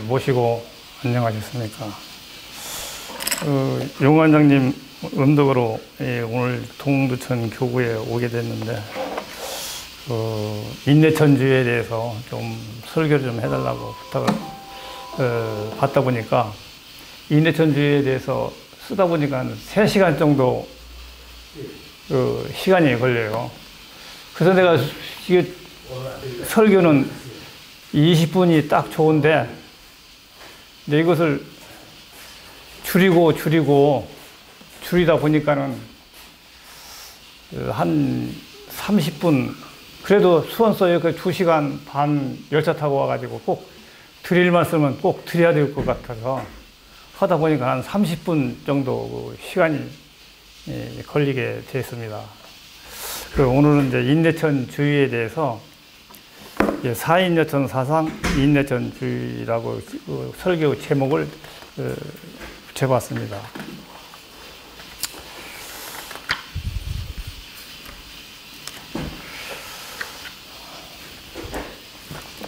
모시고 안녕하셨습니까? 용 원장님 음덕으로 오늘 동두천 교구에 오게 됐는데 인내천주에 대해서 좀 설교를 좀 해달라고 부탁을 받다 보니까 인내천주에 대해서 쓰다 보니까 한 3시간 정도 시간이 걸려요. 그래서 내가 이게 설교는 20분이 딱 좋은데 근데 이것을 줄이다 보니까는 한 30분, 그래도 수원서역에 2시간 반 열차 타고 와가지고 꼭 드릴 말씀은 꼭 드려야 될 것 같아서 하다 보니까 한 30분 정도 시간이 걸리게 됐습니다. 오늘은 이제 인내천 주의에 대해서 사인내천 사상, 인내천 주의라고 설교 제목을 붙여봤습니다.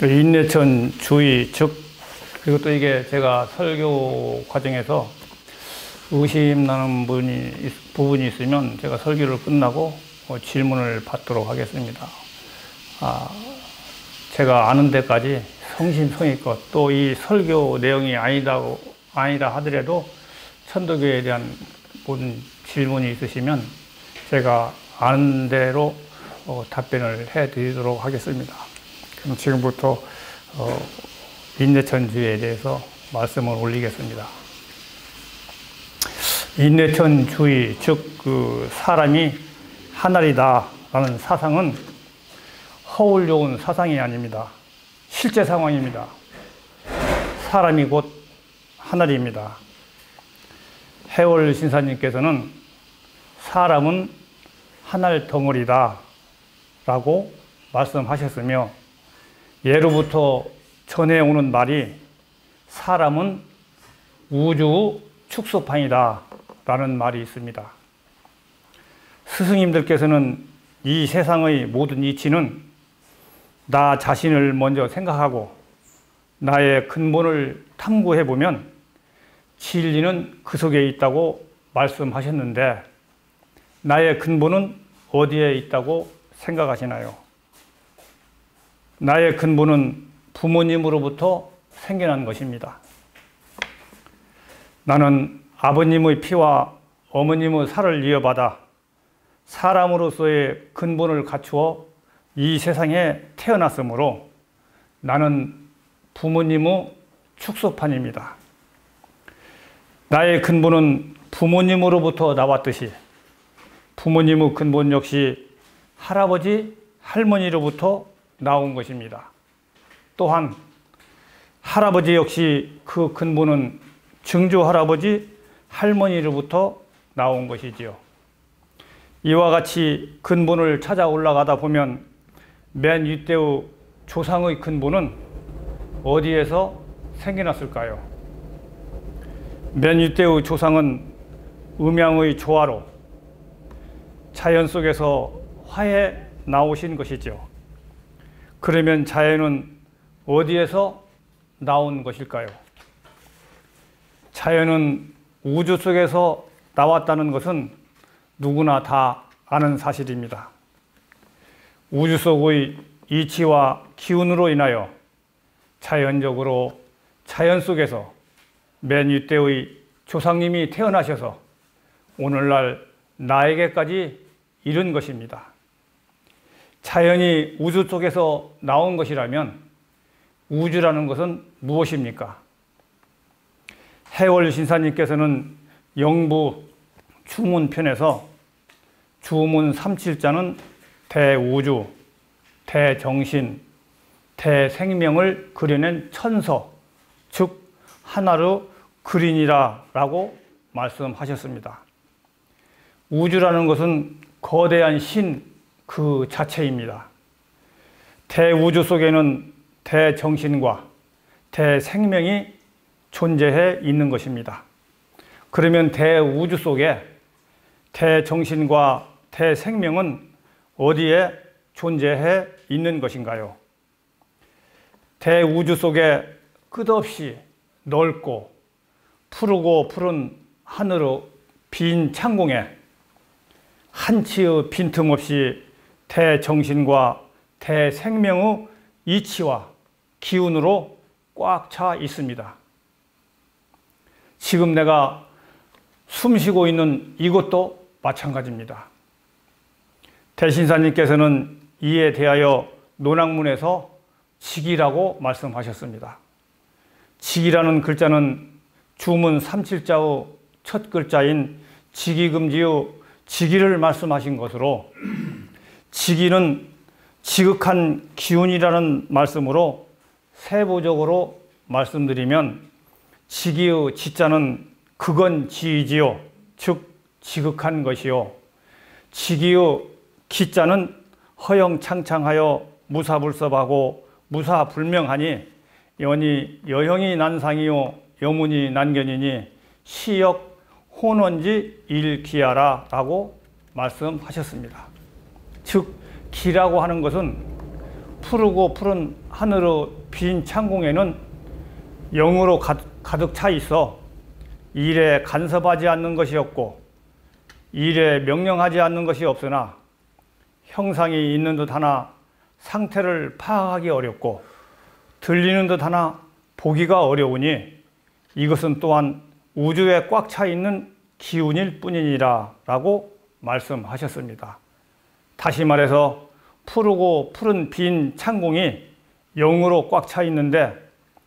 인내천 주의, 즉, 그리고 또 이게 제가 설교 과정에서 의심나는 부분이 있으면 제가 설교를 끝나고 질문을 받도록 하겠습니다. 제가 아는 데까지 성심성의껏 또 이 설교 내용이 아니라 하더라도 천도교에 대한 모든 질문이 있으시면 제가 아는 대로 답변을 해드리도록 하겠습니다. 그럼 지금부터 인내천주의에 대해서 말씀을 올리겠습니다. 인내천주의, 즉 사람이 하늘이다라는 사상은 허울좋은 사상이 아닙니다. 실제 상황입니다. 사람이 곧 하늘입니다. 해월 신사님께서는 사람은 하늘 덩어리다 라고 말씀하셨으며, 예로부터 전해오는 말이 사람은 우주 축소판이다 라는 말이 있습니다. 스승님들께서는 이 세상의 모든 이치는 나 자신을 먼저 생각하고 나의 근본을 탐구해보면 진리는 그 속에 있다고 말씀하셨는데, 나의 근본은 어디에 있다고 생각하시나요? 나의 근본은 부모님으로부터 생겨난 것입니다. 나는 아버님의 피와 어머님의 살을 이어받아 사람으로서의 근본을 갖추어 이 세상에 태어났으므로 나는 부모님의 축소판입니다. 나의 근본은 부모님으로부터 나왔듯이 부모님의 근본 역시 할아버지, 할머니로부터 나온 것입니다. 또한 할아버지 역시 그 근본은 증조 할아버지, 할머니로부터 나온 것이지요. 이와 같이 근본을 찾아 올라가다 보면 맨 윗대의 조상의 근본은 어디에서 생겨났을까요? 맨 윗대의 조상은 음양의 조화로 자연 속에서 화해 나오신 것이죠. 그러면 자연은 어디에서 나온 것일까요? 자연은 우주 속에서 나왔다는 것은 누구나 다 아는 사실입니다. 우주 속의 이치와 기운으로 인하여 자연적으로 자연 속에서 맨 윗대의 조상님이 태어나셔서 오늘날 나에게까지 이른 것입니다. 자연이 우주 속에서 나온 것이라면 우주라는 것은 무엇입니까? 해월 신사님께서는 영부 주문편에서 주문 3.7자는 대우주, 대정신, 대생명을 그려낸 천서, 즉 하나로 그리니라 라고 말씀하셨습니다. 우주라는 것은 거대한 신 그 자체입니다. 대우주 속에는 대정신과 대생명이 존재해 있는 것입니다. 그러면 대우주 속에 대정신과 대생명은 어디에 존재해 있는 것인가요? 대우주 속에 끝없이 넓고 푸르고 푸른 하늘의 빈 창공에 한치의 빈틈없이 대정신과 대생명의 이치와 기운으로 꽉 차 있습니다. 지금 내가 숨쉬고 있는 이곳도 마찬가지입니다. 대신사님께서는 이에 대하여 논학문에서 직이라고 말씀하셨습니다. 직이라는 글자는 주문 37자의 첫 글자인 직이금지의 직이를 말씀하신 것으로, 직이는 지극한 기운이라는 말씀으로 세부적으로 말씀드리면 직이의 지자는 극언지이지요, 즉 지극한 것이요, 직이의 기자는 허영창창하여 무사불섭하고 무사불명하니 연이 여형이 난상이요 여문이 난견이니 시역 혼원지 일기하라 라고 말씀하셨습니다. 즉 기라고 하는 것은 푸르고 푸른 하늘의 빈 창공에는 영으로 가득 차 있어 일에 간섭하지 않는 것이 없고 일에 명령하지 않는 것이 없으나 형상이 있는 듯 하나 상태를 파악하기 어렵고 들리는 듯 하나 보기가 어려우니 이것은 또한 우주에 꽉 차 있는 기운일 뿐이니라 라고 말씀하셨습니다. 다시 말해서 푸르고 푸른 빈 창공이 영으로 꽉 차 있는데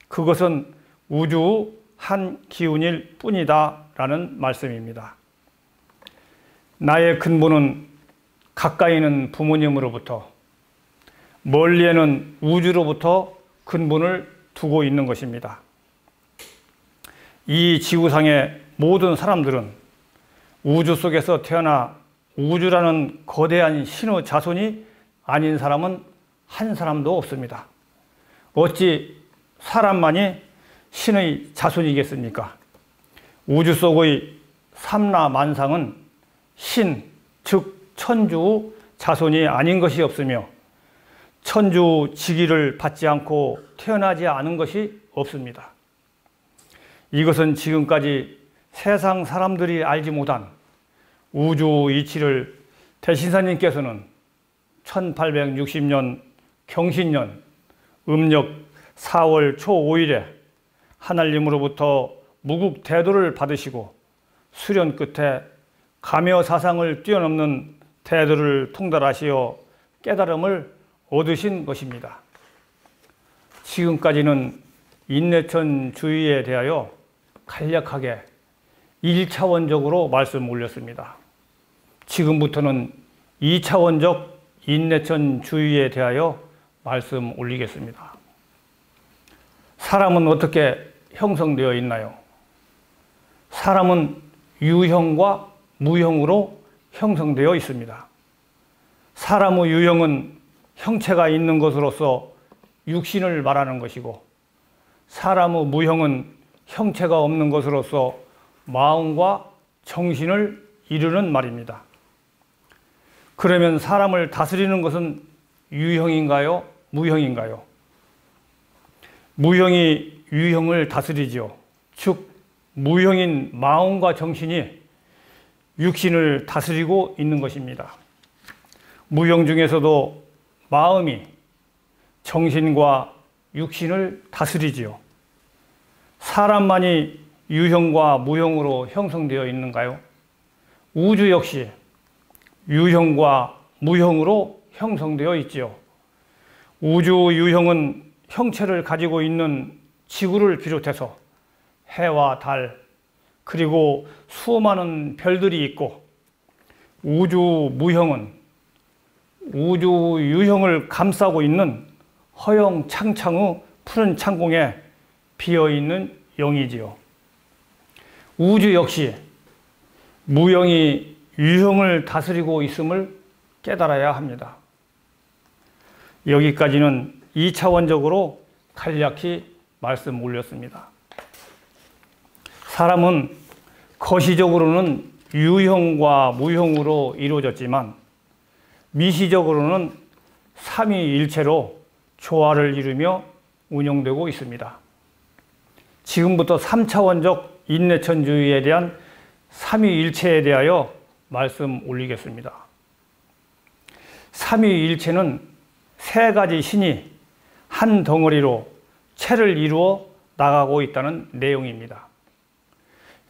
그것은 우주의 한 기운일 뿐이다 라는 말씀입니다. 나의 근본은 가까이는 부모님으로부터 멀리에는 우주로부터 근본을 두고 있는 것입니다. 이 지구상의 모든 사람들은 우주 속에서 태어나 우주라는 거대한 신의 자손이 아닌 사람은 한 사람도 없습니다. 어찌 사람만이 신의 자손이겠습니까? 우주 속의 삼라만상은 신, 즉 천주의 자손이 아닌 것이 없으며 천주 직위를 받지 않고 태어나지 않은 것이 없습니다. 이것은 지금까지 세상 사람들이 알지 못한 우주 이치를 대신사님께서는 1860년 경신년 음력 4월 초 5일에 하나님으로부터 무국 대도를 받으시고 수련 끝에 가며 사상을 뛰어넘는 대도를 통달하시어 깨달음을 얻으신 것입니다. 지금까지는 인내천 주의에 대하여 간략하게 1차원적으로 말씀 올렸습니다. 지금부터는 2차원적 인내천 주의에 대하여 말씀 올리겠습니다. 사람은 어떻게 형성되어 있나요? 사람은 유형과 무형으로 형성되어 있습니다. 사람의 유형은 형체가 있는 것으로서 육신을 말하는 것이고 사람의 무형은 형체가 없는 것으로서 마음과 정신을 이루는 말입니다. 그러면 사람을 다스리는 것은 유형인가요? 무형인가요? 무형이 유형을 다스리죠. 즉 무형인 마음과 정신이 육신을 다스리고 있는 것입니다. 무형 중에서도 마음이 정신과 육신을 다스리지요. 사람만이 유형과 무형으로 형성되어 있는가요? 우주 역시 유형과 무형으로 형성되어 있지요. 우주 유형은 형체를 가지고 있는 지구를 비롯해서 해와 달 그리고 수많은 별들이 있고, 우주 무형은 우주 유형을 감싸고 있는 허영창창의 푸른 창공에 비어있는 영이지요. 우주 역시 무형이 유형을 다스리고 있음을 깨달아야 합니다. 여기까지는 2차원적으로 간략히 말씀 올렸습니다. 사람은 거시적으로는 유형과 무형으로 이루어졌지만 미시적으로는 삼위일체로 조화를 이루며 운영되고 있습니다. 지금부터 3차원적 인내천주의에 대한 삼위일체에 대하여 말씀 올리겠습니다. 삼위일체는 세 가지 신이 한 덩어리로 체를 이루어 나가고 있다는 내용입니다.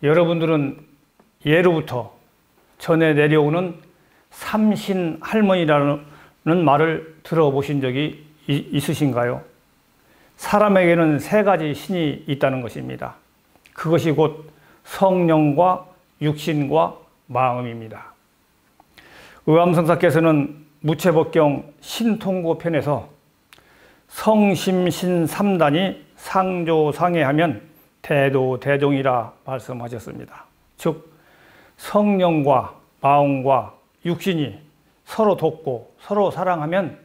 여러분들은 예로부터 전해 내려오는 삼신할머니라는 말을 들어보신 적이 있으신가요? 사람에게는 세 가지 신이 있다는 것입니다. 그것이 곧 성령과 육신과 마음입니다. 의암성사께서는 무채법경 신통고편에서 성심신삼단이 상조상해하면 대도대종이라 말씀하셨습니다. 즉 성령과 마음과 육신이 서로 돕고 서로 사랑하면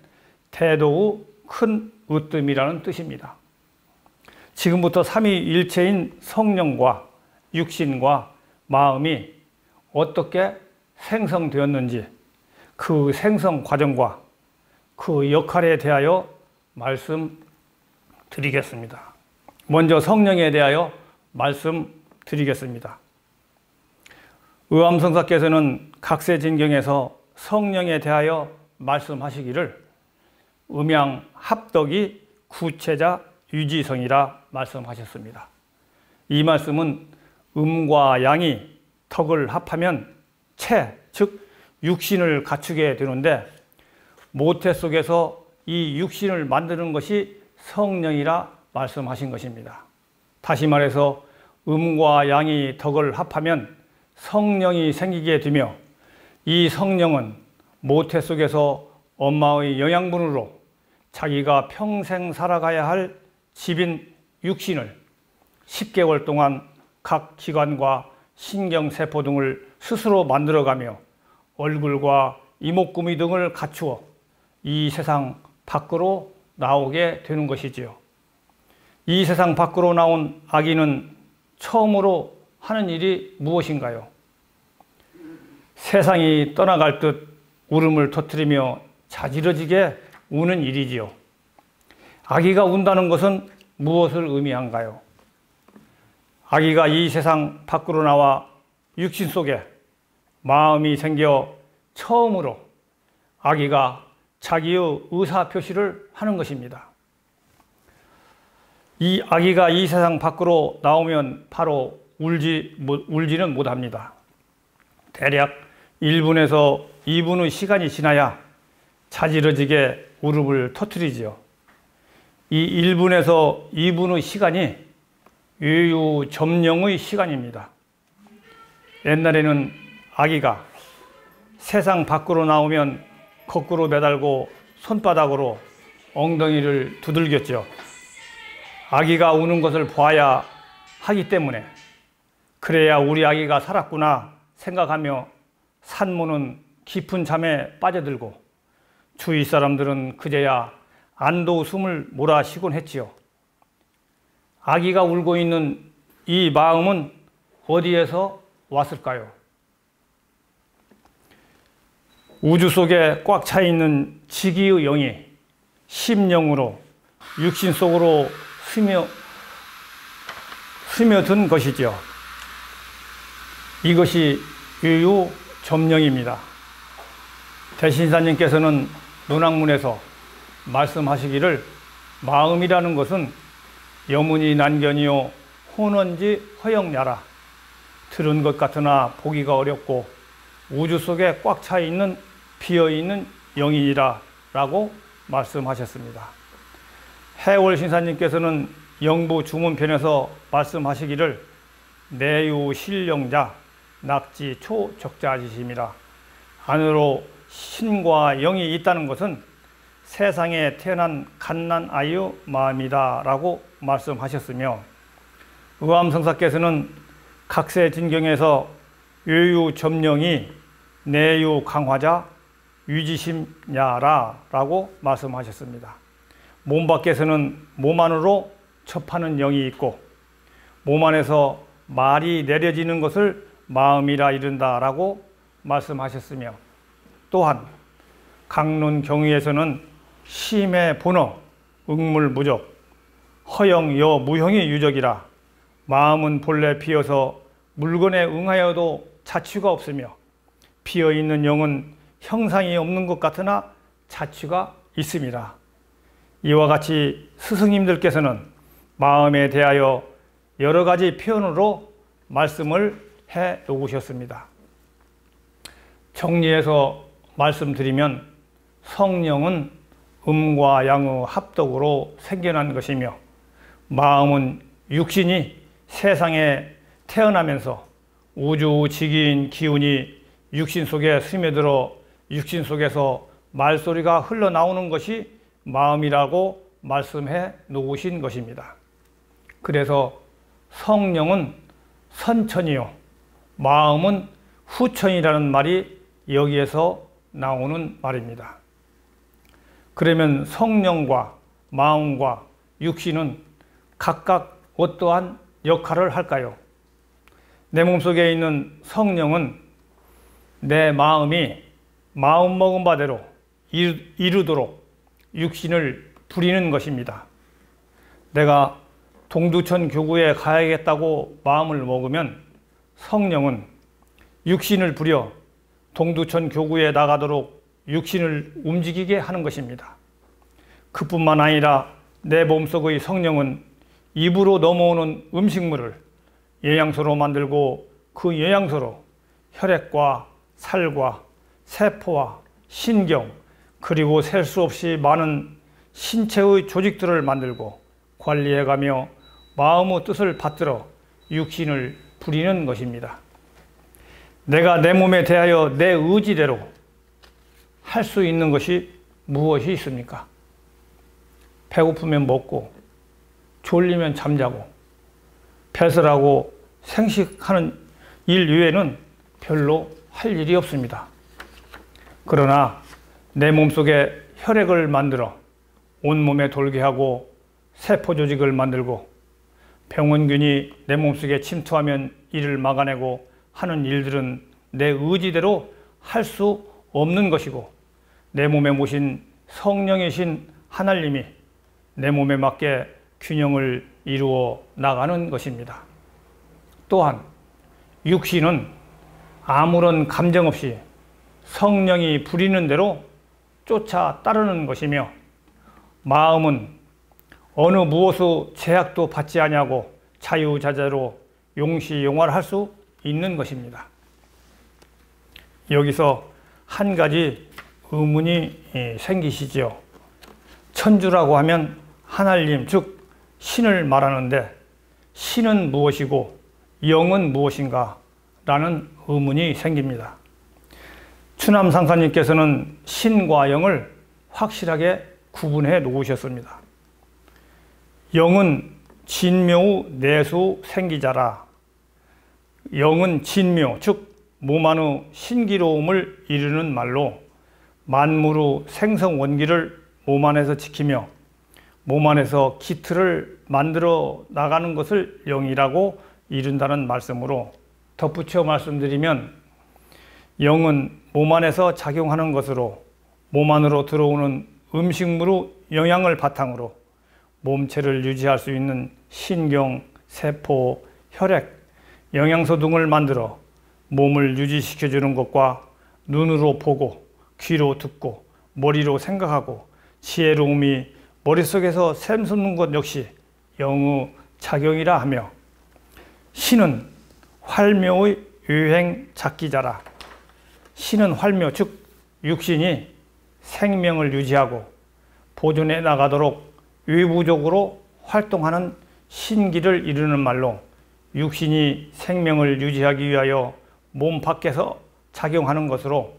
대도의 큰 으뜸이라는 뜻입니다. 지금부터 삼위일체인 성령과 육신과 마음이 어떻게 생성되었는지 그 생성 과정과 그 역할에 대하여 말씀드리겠습니다. 먼저 성령에 대하여 말씀드리겠습니다. 의암성사께서는 각세진경에서 성령에 대하여 말씀하시기를 음양합덕이 구체자 유지성이라 말씀하셨습니다. 이 말씀은 음과 양이 덕을 합하면 체, 즉 육신을 갖추게 되는데 모태 속에서 이 육신을 만드는 것이 성령이라 말씀하신 것입니다. 다시 말해서 음과 양이 덕을 합하면 성령이 생기게 되며 이 성령은 모태 속에서 엄마의 영양분으로 자기가 평생 살아가야 할 집인 육신을 10개월 동안 각 기관과 신경세포 등을 스스로 만들어가며 얼굴과 이목구미 등을 갖추어 이 세상 밖으로 나오게 되는 것이지요. 이 세상 밖으로 나온 아기는 처음으로 하는 일이 무엇인가요? 세상이 떠나갈 듯 울음을 터뜨리며 자지러지게 우는 일이지요. 아기가 운다는 것은 무엇을 의미한가요? 아기가 이 세상 밖으로 나와 육신 속에 마음이 생겨 처음으로 아기가 자기의 의사표시를 하는 것입니다. 이 아기가 이 세상 밖으로 나오면 바로 울지는 못합니다. 대략 1분에서 2분의 시간이 지나야 자지러지게 울음을 터뜨리지요. 이 1분에서 2분의 시간이 유유점령의 시간입니다. 옛날에는 아기가 세상 밖으로 나오면 거꾸로 매달고 손바닥으로 엉덩이를 두들겼죠. 아기가 우는 것을 봐야 하기 때문에 그래야 우리 아기가 살았구나 생각하며 산모는 깊은 잠에 빠져들고 주위 사람들은 그제야 안도 숨을 몰아쉬곤 했지요. 아기가 울고 있는 이 마음은 어디에서 왔을까요? 우주 속에 꽉 차 있는 지기의 영이 심령으로 육신 속으로 스며든 것이죠. 이것이 유유점령입니다. 대신사님께서는 문학문에서 말씀하시기를 마음이라는 것은 여문이 난견이요 혼언지 허영야라. 들은 것 같으나 보기가 어렵고 우주 속에 꽉 차 있는 비어있는 영이니라 라고 말씀하셨습니다. 해월신사님께서는 영부 주문편에서 말씀하시기를 내유실령자 낙지 초적자지심이라. 안으로 신과 영이 있다는 것은 세상에 태어난 갓난아이의 마음이다 라고 말씀하셨으며 의암성사께서는 각세진경에서 유유점령이 내유강화자 유지심야라 라고 말씀하셨습니다. 몸 밖에서는 몸 안으로 접하는 영이 있고 몸 안에서 말이 내려지는 것을 마음이라 이른다 라고 말씀하셨으며 또한 강론경의에서는 심의 본어, 응물무적, 허영여 무형이 유적이라 마음은 본래 비어서 물건에 응하여도 자취가 없으며 비어있는 영은 형상이 없는 것 같으나 자취가 있습니다. 이와 같이 스승님들께서는 마음에 대하여 여러 가지 표현으로 말씀을 해 놓으셨습니다. 정리해서 말씀드리면 성령은 음과 양의 합덕으로 생겨난 것이며 마음은 육신이 세상에 태어나면서 우주지기인 기운이 육신 속에 스며들어 육신 속에서 말소리가 흘러나오는 것이 마음이라고 말씀해 놓으신 것입니다. 그래서 성령은 선천이요 마음은 후천이라는 말이 여기에서 나오는 말입니다. 그러면 성령과 마음과 육신은 각각 어떠한 역할을 할까요? 내 몸속에 있는 성령은 내 마음이 마음먹은 바대로 이루도록 육신을 부리는 것입니다. 내가 동두천 교구에 가야겠다고 마음을 먹으면 성령은 육신을 부려 동두천 교구에 나가도록 육신을 움직이게 하는 것입니다. 그뿐만 아니라 내 몸속의 성령은 입으로 넘어오는 음식물을 영양소로 만들고 그 영양소로 혈액과 살과 세포와 신경 그리고 셀 수 없이 많은 신체의 조직들을 만들고 관리해가며 마음의 뜻을 받들어 육신을 부리는 것입니다. 내가 내 몸에 대하여 내 의지대로 할 수 있는 것이 무엇이 있습니까? 배고프면 먹고 졸리면 잠자고 배설하고 생식하는 일 외에는 별로 할 일이 없습니다. 그러나 내 몸속에 혈액을 만들어 온몸에 돌게 하고 세포 조직을 만들고 병원균이 내 몸속에 침투하면 이를 막아내고 하는 일들은 내 의지대로 할 수 없는 것이고 내 몸에 모신 성령이신 하나님이 내 몸에 맞게 균형을 이루어 나가는 것입니다. 또한 육신은 아무런 감정 없이 성령이 부리는 대로 쫓아 따르는 것이며 마음은 어느 무엇의 제약도 받지 아니하고 자유자재로 용시용화할 수 있는 것입니다. 여기서 한 가지 의문이 생기시지요. 천주라고 하면 하나님 즉 신을 말하는데 신은 무엇이고 영은 무엇인가 라는 의문이 생깁니다. 추남상사님께서는 신과 영을 확실하게 구분해 놓으셨습니다. 영은 진묘의 내수 생기자라. 영은 진묘 즉 몸 안의 신기로움을 이루는 말로 만물의 생성 원기를 몸 안에서 지키며 몸 안에서 기틀을 만들어 나가는 것을 영이라고 이룬다는 말씀으로 덧붙여 말씀드리면 영은 몸 안에서 작용하는 것으로 몸 안으로 들어오는 음식물의 영양을 바탕으로 몸체를 유지할 수 있는 신경, 세포, 혈액, 영양소 등을 만들어 몸을 유지시켜주는 것과 눈으로 보고 귀로 듣고 머리로 생각하고 지혜로움이 머릿속에서 샘솟는 것 역시 영의 작용이라 하며 신은 활묘의 유행 작기자라. 신은 활묘 즉 육신이 생명을 유지하고 보존해 나가도록 외부적으로 활동하는 신기를 이루는 말로 육신이 생명을 유지하기 위하여 몸 밖에서 작용하는 것으로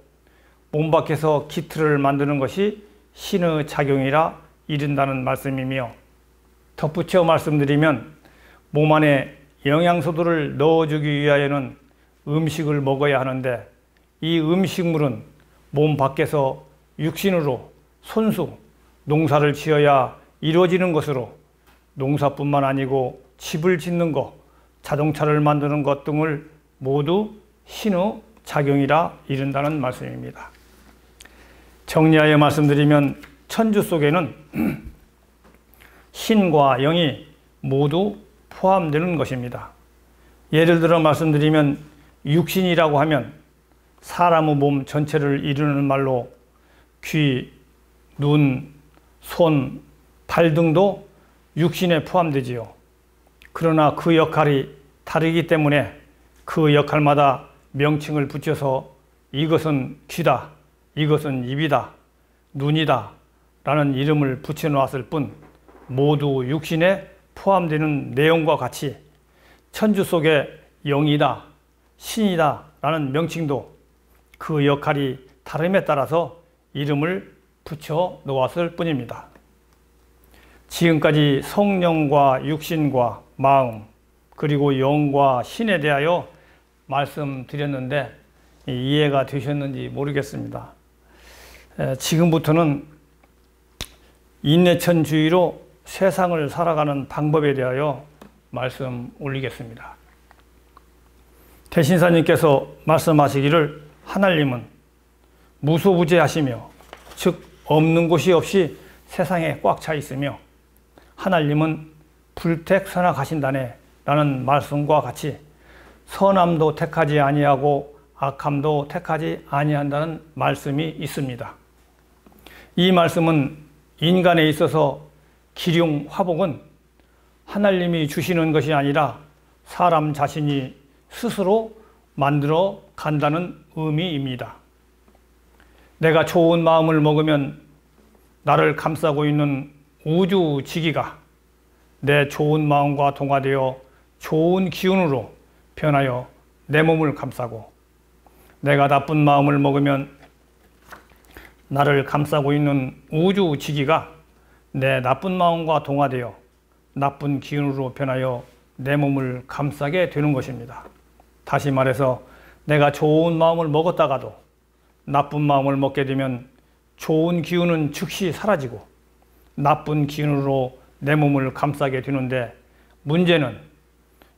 몸 밖에서 기틀을 만드는 것이 신의 작용이라 이른다는 말씀이며 덧붙여 말씀드리면 몸 안에 영양소들을 넣어주기 위하여는 음식을 먹어야 하는데 이 음식물은 몸 밖에서 육신으로 손수, 농사를 지어야 이루어지는 것으로 농사뿐만 아니고 집을 짓는 것, 자동차를 만드는 것 등을 모두 신의 작용이라 이른다는 말씀입니다. 정리하여 말씀드리면 천주 속에는 신과 영이 모두 포함되는 것입니다. 예를 들어 말씀드리면 육신이라고 하면 사람의 몸 전체를 이루는 말로 귀, 눈, 손, 발 등도 육신에 포함되지요. 그러나 그 역할이 다르기 때문에 그 역할마다 명칭을 붙여서 이것은 귀다, 이것은 입이다, 눈이다 라는 이름을 붙여놓았을 뿐 모두 육신에 포함되는 내용과 같이 천주 속의 영이다, 신이다 라는 명칭도 그 역할이 다름에 따라서 이름을 붙여 놓았을 뿐입니다. 지금까지 성령과 육신과 마음 그리고 영과 신에 대하여 말씀드렸는데 이해가 되셨는지 모르겠습니다. 지금부터는 인내천주의로 세상을 살아가는 방법에 대하여 말씀 올리겠습니다. 대신사님께서 말씀하시기를 하나님은 무소부재하시며 즉 없는 곳이 없이 세상에 꽉 차 있으며 하나님은 불택선악하신다네 라는 말씀과 같이 선함도 택하지 아니하고 악함도 택하지 아니한다는 말씀이 있습니다. 이 말씀은 인간에 있어서 기륭 화복은 하나님이 주시는 것이 아니라 사람 자신이 스스로 만들어 간다는 의미입니다. 내가 좋은 마음을 먹으면 나를 감싸고 있는 우주 지기가 내 좋은 마음과 동화되어 좋은 기운으로 변하여 내 몸을 감싸고 내가 나쁜 마음을 먹으면 나를 감싸고 있는 우주 지기가 내 나쁜 마음과 동화되어 나쁜 기운으로 변하여 내 몸을 감싸게 되는 것입니다. 다시 말해서 내가 좋은 마음을 먹었다가도 나쁜 마음을 먹게 되면 좋은 기운은 즉시 사라지고 나쁜 기운으로 내 몸을 감싸게 되는데 문제는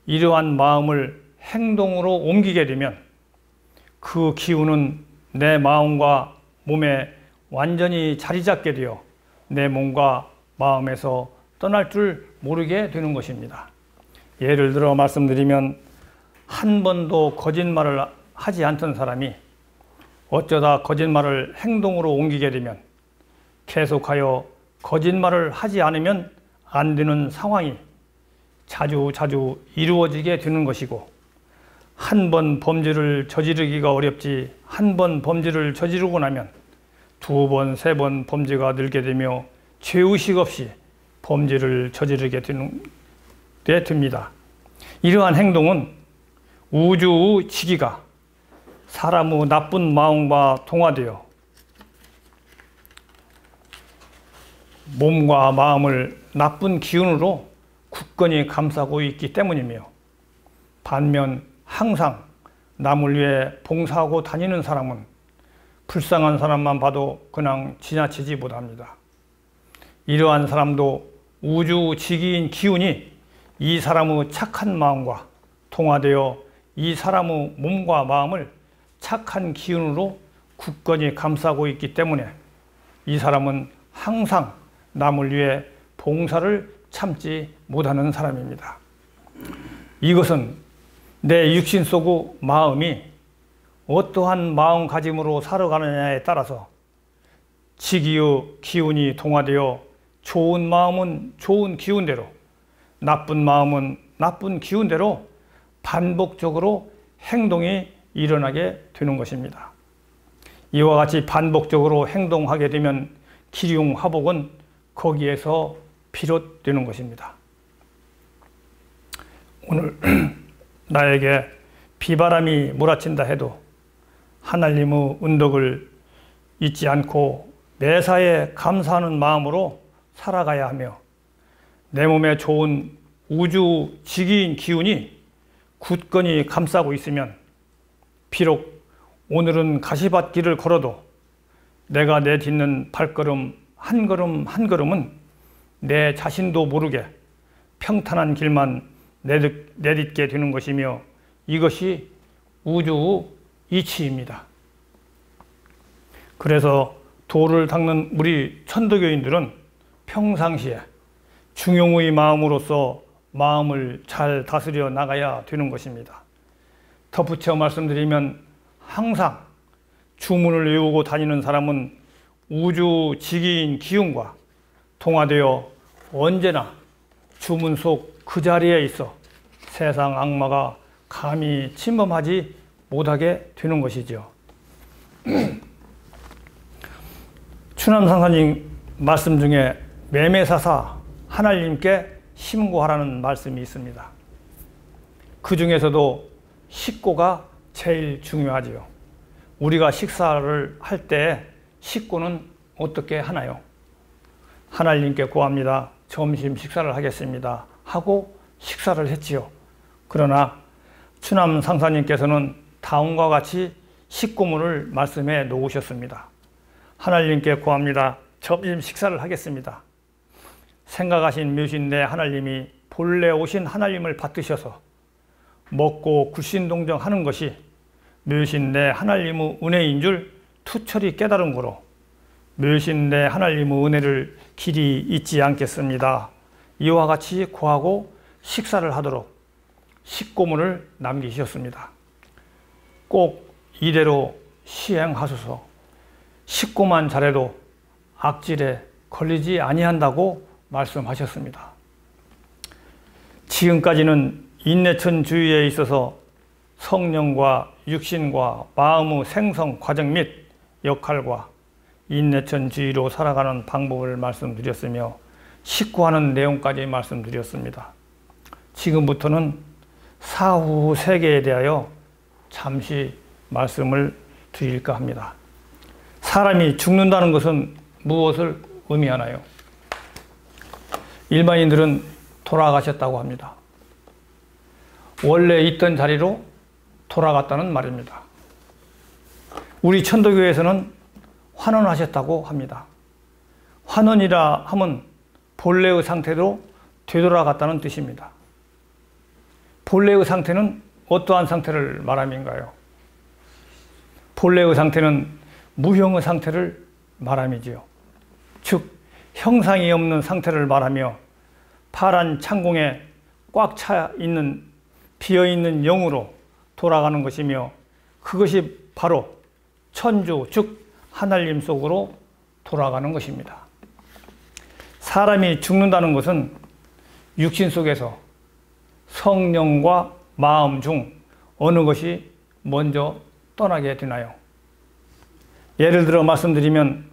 이러한 마음을 행동으로 옮기게 되면 그 기운은 내 마음과 몸에 완전히 자리 잡게 되어 내 몸과 마음에서 떠날 줄 모르게 되는 것입니다. 예를 들어 말씀드리면 한 번도 거짓말을 하지 않던 사람이 어쩌다 거짓말을 행동으로 옮기게 되면 계속하여 거짓말을 하지 않으면 안 되는 상황이 자주 이루어지게 되는 것이고 한 번 범죄를 저지르기가 어렵지 한 번 범죄를 저지르고 나면 두 번, 세 번 범죄가 늘게 되며 죄의식 없이 범죄를 저지르게 됩니다. 이러한 행동은 우주의 지기가 사람의 나쁜 마음과 동화되어 몸과 마음을 나쁜 기운으로 굳건히 감싸고 있기 때문이며 반면 항상 남을 위해 봉사하고 다니는 사람은 불쌍한 사람만 봐도 그냥 지나치지 못합니다. 이러한 사람도 우주 지기인 기운이 이 사람의 착한 마음과 통화되어 이 사람의 몸과 마음을 착한 기운으로 굳건히 감싸고 있기 때문에 이 사람은 항상 남을 위해 봉사를 참지 못하는 사람입니다. 이것은 내 육신 속의 마음이 어떠한 마음가짐으로 살아가느냐에 따라서 지기의 기운이 동화되어 좋은 마음은 좋은 기운대로 나쁜 마음은 나쁜 기운대로 반복적으로 행동이 일어나게 되는 것입니다. 이와 같이 반복적으로 행동하게 되면 기륭화복은 거기에서 비롯되는 것입니다. 오늘 나에게 비바람이 몰아친다 해도 하나님의 은덕을 잊지 않고 매사에 감사하는 마음으로 살아가야 하며 내 몸에 좋은 우주 지기인 기운이 굳건히 감싸고 있으면 비록 오늘은 가시밭길을 걸어도 내가 내딛는 발걸음 한 걸음 한 걸음은 내 자신도 모르게 평탄한 길만 내딛게 되는 것이며 이것이 우주의 이치입니다. 그래서 도를 닦는 우리 천도교인들은 평상시에 중용의 마음으로서 마음을 잘 다스려 나가야 되는 것입니다. 덧붙여 말씀드리면 항상 주문을 외우고 다니는 사람은 우주 지기인 기운과 동화되어 언제나 주문 속 그 자리에 있어 세상 악마가 감히 침범하지 못하게 되는 것이죠. 추남상사님 말씀 중에 매매사사 하나님께 심고하라는 말씀이 있습니다. 그 중에서도 식고가 제일 중요하지요. 우리가 식사를 할 때 식고는 어떻게 하나요? 하나님께 구합니다. 점심 식사를 하겠습니다. 하고 식사를 했지요. 그러나 추남 상사님께서는 다음과 같이 식고문을 말씀해 놓으셨습니다. 하나님께 구합니다. 점심 식사를 하겠습니다. 생각하신 묘신 내 하나님이 본래 오신 하나님을 받드셔서 먹고 굴신동정하는 것이 묘신 내 하나님의 은혜인 줄 투철이 깨달은 거로 묘신 내 하나님의 은혜를 길이 잊지 않겠습니다. 이와 같이 구하고 식사를 하도록 식고문을 남기셨습니다. 꼭 이대로 시행하소서. 식고만 잘해도 악질에 걸리지 아니한다고 말씀하셨습니다. 지금까지는 인내천주의에 있어서 성령과 육신과 마음의 생성 과정 및 역할과 인내천주의로 살아가는 방법을 말씀드렸으며 식구하는 내용까지 말씀드렸습니다. 지금부터는 사후 세계에 대하여 잠시 말씀을 드릴까 합니다. 사람이 죽는다는 것은 무엇을 의미하나요? 일반인들은 돌아가셨다고 합니다. 원래 있던 자리로 돌아갔다는 말입니다. 우리 천도교에서는 환원하셨다고 합니다. 환원이라 함은 본래의 상태로 되돌아갔다는 뜻입니다. 본래의 상태는 어떠한 상태를 말함인가요? 본래의 상태는 무형의 상태를 말함이지요. 즉 형상이 없는 상태를 말하며 파란 창공에 꽉 차 있는 비어있는 영으로 돌아가는 것이며 그것이 바로 천주 즉 하나님 속으로 돌아가는 것입니다. 사람이 죽는다는 것은 육신 속에서 성령과 마음 중 어느 것이 먼저 떠나게 되나요? 예를 들어 말씀드리면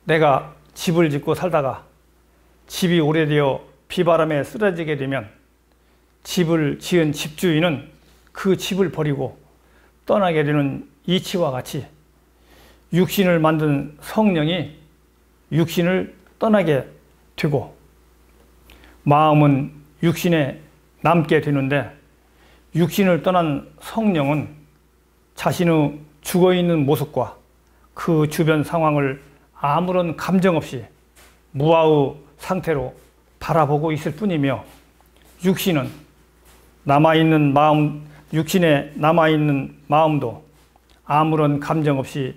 내가 집을 짓고 살다가 집이 오래되어 비바람에 쓰러지게 되면 집을 지은 집주인은 그 집을 버리고 떠나게 되는 이치와 같이 육신을 만든 성령이 육신을 떠나게 되고 마음은 육신에 남게 되는데 육신을 떠난 성령은 자신의 죽어있는 모습과 그 주변 상황을 아무런 감정 없이 무아의 상태로 바라보고 있을 뿐이며 육신은 남아있는 마음, 육신에 남아있는 마음도 아무런 감정 없이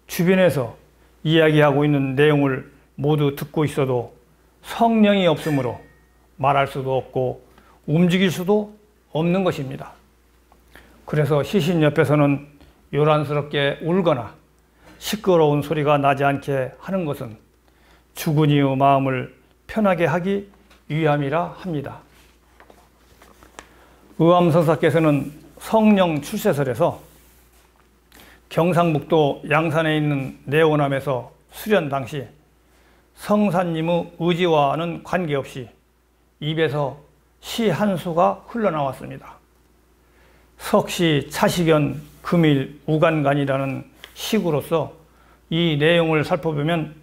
주변에서 이야기하고 있는 내용을 모두 듣고 있어도 성령이 없으므로 말할 수도 없고 움직일 수도 없는 것입니다. 그래서 시신 옆에서는 요란스럽게 울거나 시끄러운 소리가 나지 않게 하는 것은 죽은 이의 마음을 편하게 하기 위함이라 합니다. 의암성사께서는 성령 출세설에서 경상북도 양산에 있는 내원암에서 수련 당시 성사님의 의지와는 관계없이 입에서 시 한 수가 흘러나왔습니다. 석시 차시견 금일 우간간이라는 시구로서 이 내용을 살펴보면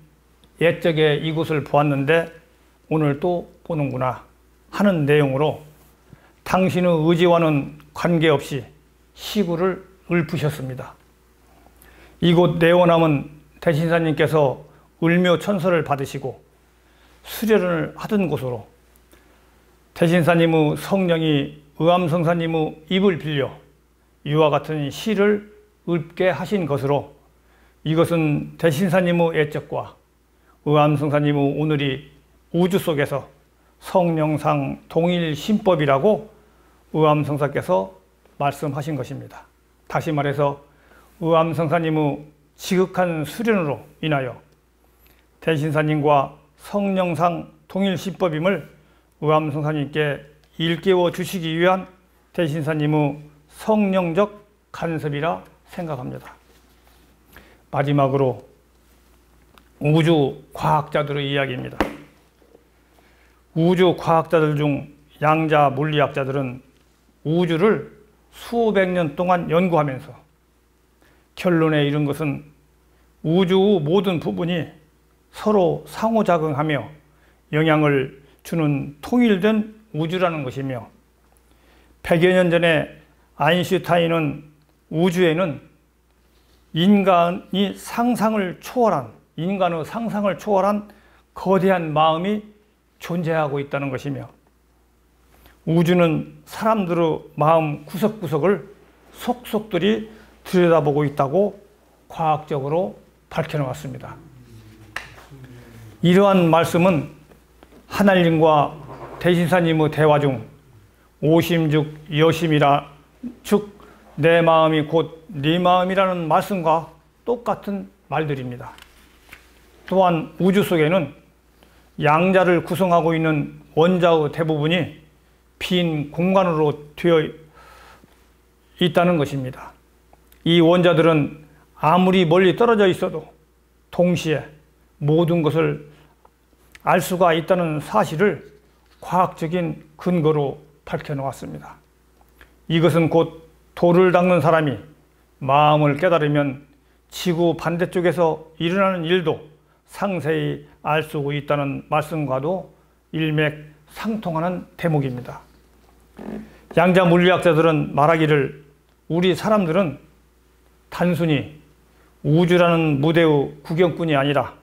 옛적에 이곳을 보았는데 오늘 또 보는구나 하는 내용으로 당신의 의지와는 관계없이 시구를 읊으셨습니다. 이곳 내원암은 대신사님께서 을묘천서를 받으시고 수련을 하던 곳으로 대신사님의 성령이 의암성사님의 입을 빌려 이와 같은 시를 읊게 하신 것으로 이것은 대신사님의 애적과 의암성사님의 오늘이 우주 속에서 성령상 동일 신법이라고 의암성사께서 말씀하신 것입니다. 다시 말해서 의암성사님의 지극한 수련으로 인하여 대신사님과 성령상 동일 신법임을 의암성사님께 일깨워 주시기 위한 대신사님의 성령적 간섭이라 생각합니다. 마지막으로 우주 과학자들의 이야기입니다. 우주 과학자들 중 양자 물리학자들은 우주를 수백 년 동안 연구하면서 결론에 이른 것은 우주의 모든 부분이 서로 상호작용하며 영향을 주는 통일된 우주라는 것이며 100여 년 전에 아인슈타인은 우주에는 인간의 상상을 초월한 거대한 마음이 존재하고 있다는 것이며 우주는 사람들의 마음 구석구석을 속속들이 들여다보고 있다고 과학적으로 밝혀놓았습니다. 이러한 말씀은 하나님과 대신사님의 대화 중 오심즉 여심이라 즉 내 마음이 곧 네 마음이라는 말씀과 똑같은 말들입니다. 또한 우주 속에는 양자를 구성하고 있는 원자의 대부분이 빈 공간으로 되어 있다는 것입니다. 이 원자들은 아무리 멀리 떨어져 있어도 동시에 모든 것을 알 수가 있다는 사실을 과학적인 근거로 밝혀놓았습니다. 이것은 곧 돌을 닦는 사람이 마음을 깨달으면 지구 반대쪽에서 일어나는 일도 상세히 알 수 있다는 말씀과도 일맥상통하는 대목입니다. 양자 물리학자들은 말하기를 우리 사람들은 단순히 우주라는 무대의 구경꾼이 아니라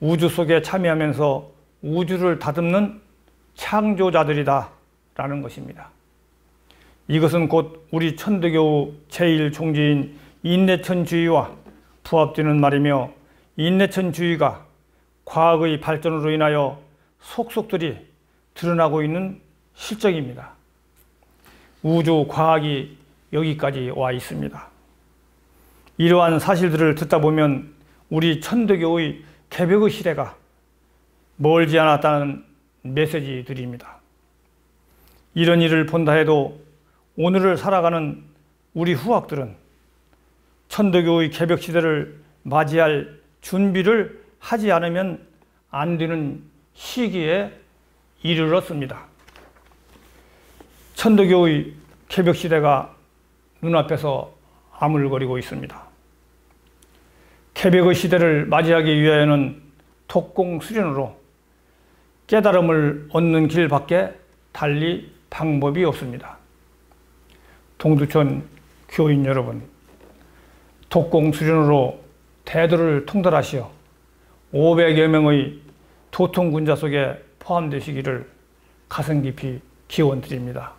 우주 속에 참여하면서 우주를 다듬는 창조자들이다 라는 것입니다. 이것은 곧 우리 천도교의 제1종지인 인내천주의와 부합되는 말이며 인내천주의가 과학의 발전으로 인하여 속속들이 드러나고 있는 실정입니다. 우주 과학이 여기까지 와 있습니다. 이러한 사실들을 듣다 보면 우리 천도교의 개벽의 시대가 멀지 않았다는 메시지들입니다. 이런 일을 본다 해도 오늘을 살아가는 우리 후학들은 천도교의 개벽 시대를 맞이할 준비를 하지 않으면 안 되는 시기에 이르렀습니다. 천도교의 개벽 시대가 눈앞에서 아물거리고 있습니다. 개벽의 시대를 맞이하기 위하여는 독공수련으로 깨달음을 얻는 길밖에 달리 방법이 없습니다. 동두천 교인 여러분, 독공수련으로 대도를 통달하시어 500여 명의 도통군자 속에 포함되시기를 가슴 깊이 기원드립니다.